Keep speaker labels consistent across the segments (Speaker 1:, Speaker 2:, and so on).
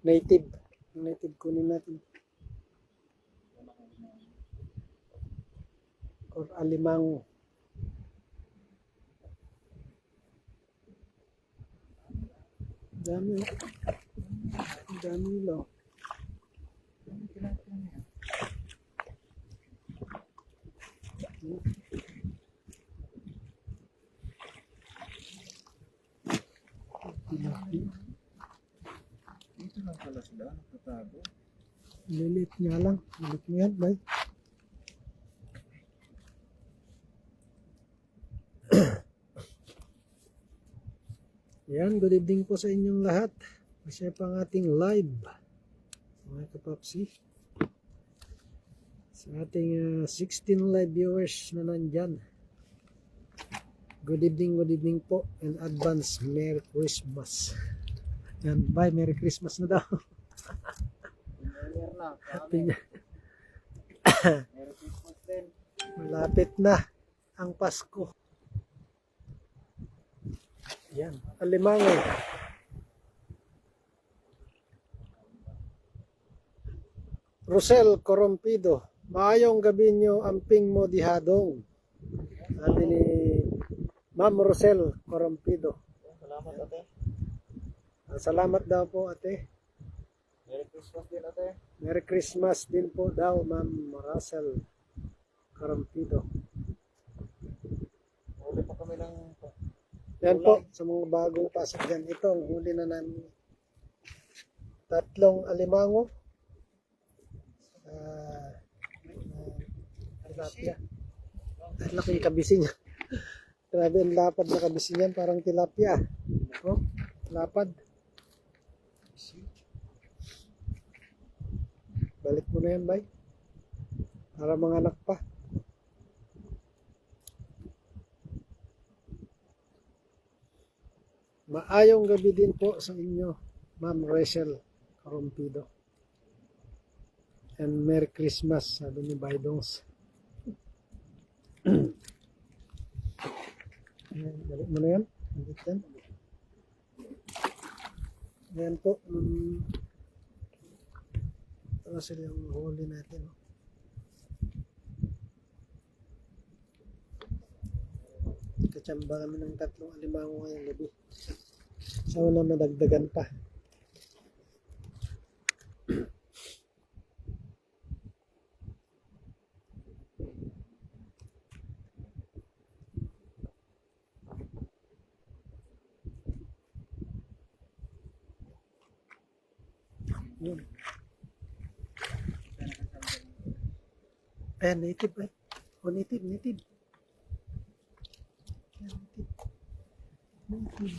Speaker 1: native. Native kunin natin. Or alimango. Dami oh. Dami nila.
Speaker 2: Dito lang pala sila, nakatago.
Speaker 1: Lilit nga lang. Lilit nga yan, bay. Yan, good evening po sa inyong lahat. Masaya pa ang ating live. Mga kapapsi. Sa ating 16 live viewers na nandyan. Good evening po. And advance Merry Christmas. Yan, bye. Merry Christmas na daw. Happy niya.
Speaker 2: Merry Christmas din.
Speaker 1: Malapit na ang Pasko. Yan, alimango. Rosel Corrompido. Maayong gabi nyo, amping mo dihadong. Sabi ni Ma'am Rosel Corrompido.
Speaker 2: Salamat ate.
Speaker 1: Salamat daw po ate.
Speaker 2: Merry Christmas din ate.
Speaker 1: Merry Christmas din po daw Ma'am Rosel Corrompido.
Speaker 2: Huli pa kami ng...
Speaker 1: Yan po, sa mga bagong pasok dyan. Ito, ang huli na namin. 3 alimango. Tilapia. Ang laking kabisi niya. Grabe, ang lapad na kabisi niyan. Parang tilapia. Oh, lapad. Balik mo na yan, bay. Para mga anak pa. Maayong gabi din po sa inyo, Ma'am Rachel Corrompido. And Merry Christmas, sabi ni Baydongs. Balik mo na yan. Balik yan. Ayan po. Ito na sila yung huli natin. Kachamba kami ng 3 alimango ngayong gabi. Sana madagdagan pa. Yun. Ayan, native eh. O, native. Native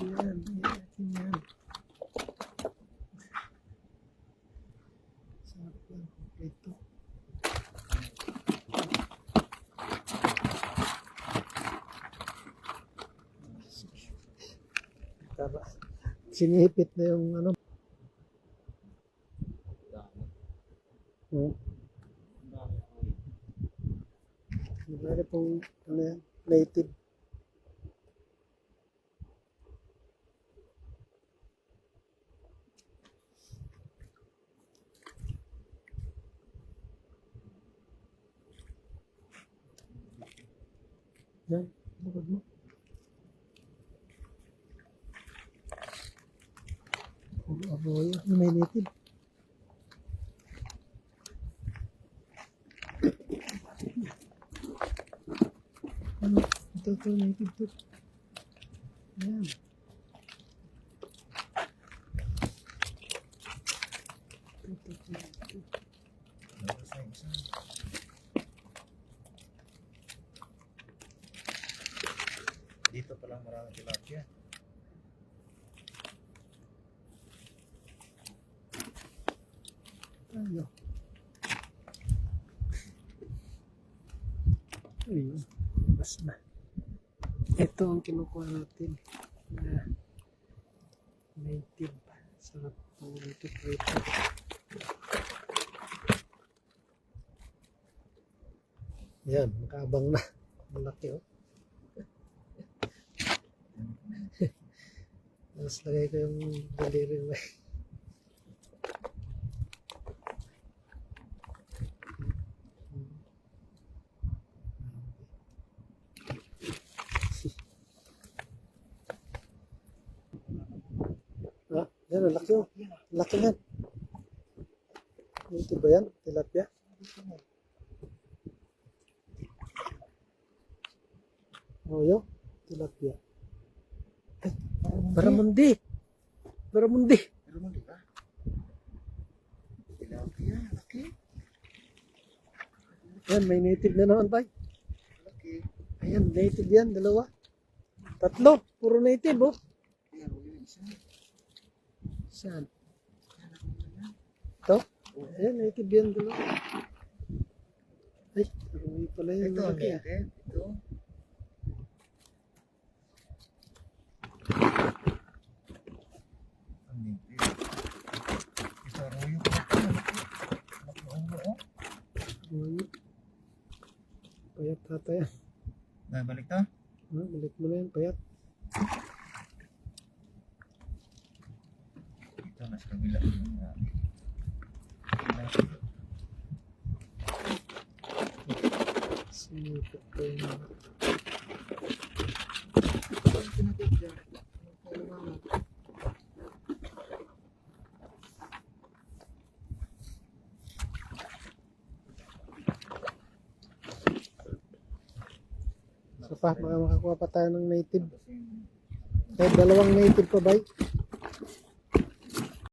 Speaker 1: yan. Ayan yan. Sarap yan. Ito. Tara. Sinihipit na yung ano. Bale pong ano yan, native. Yan, bukod mo. Aboy, may native. Ano? Ito native to. Ayan.
Speaker 2: Dito palang maraming tilapia.
Speaker 1: Ano? Ayun. Bas na. Ito ang kinukuha natin na native. Sarap po ito prito. Yan, makabang na. Malaki oh. Tapos lagay ko yung daliri mo. Yan, ang laki oh. Laki yan. Ito ba yan? Tilapia? Oh, yun. Tilapia. Ay, baramundi. Baramundi.
Speaker 2: Pero mo, di ba? Tilapia, laki.
Speaker 1: Yan, may native na naman, bay.
Speaker 2: Laki.
Speaker 1: Ayan, native yan, dalawa. Tatlo, puro native, oh.
Speaker 2: Ayan, ulit isa.
Speaker 1: Saan? Ito? Ayan, native yan, dalawa. Ay, marami pala yan.
Speaker 2: Ito,
Speaker 1: Malaki, ah.
Speaker 2: native. Ito. Ang native. Ito, arroyo pa. Laki ang ulo, oh.
Speaker 1: Uy. Payat tata yan.
Speaker 2: Balik to.
Speaker 1: Balik mo na yan, payat.
Speaker 2: Ito, nasa kabila.
Speaker 1: Sipot pa yun. So pa, makakuha pa tayo ng native. Kahit dalawang native pa, bay.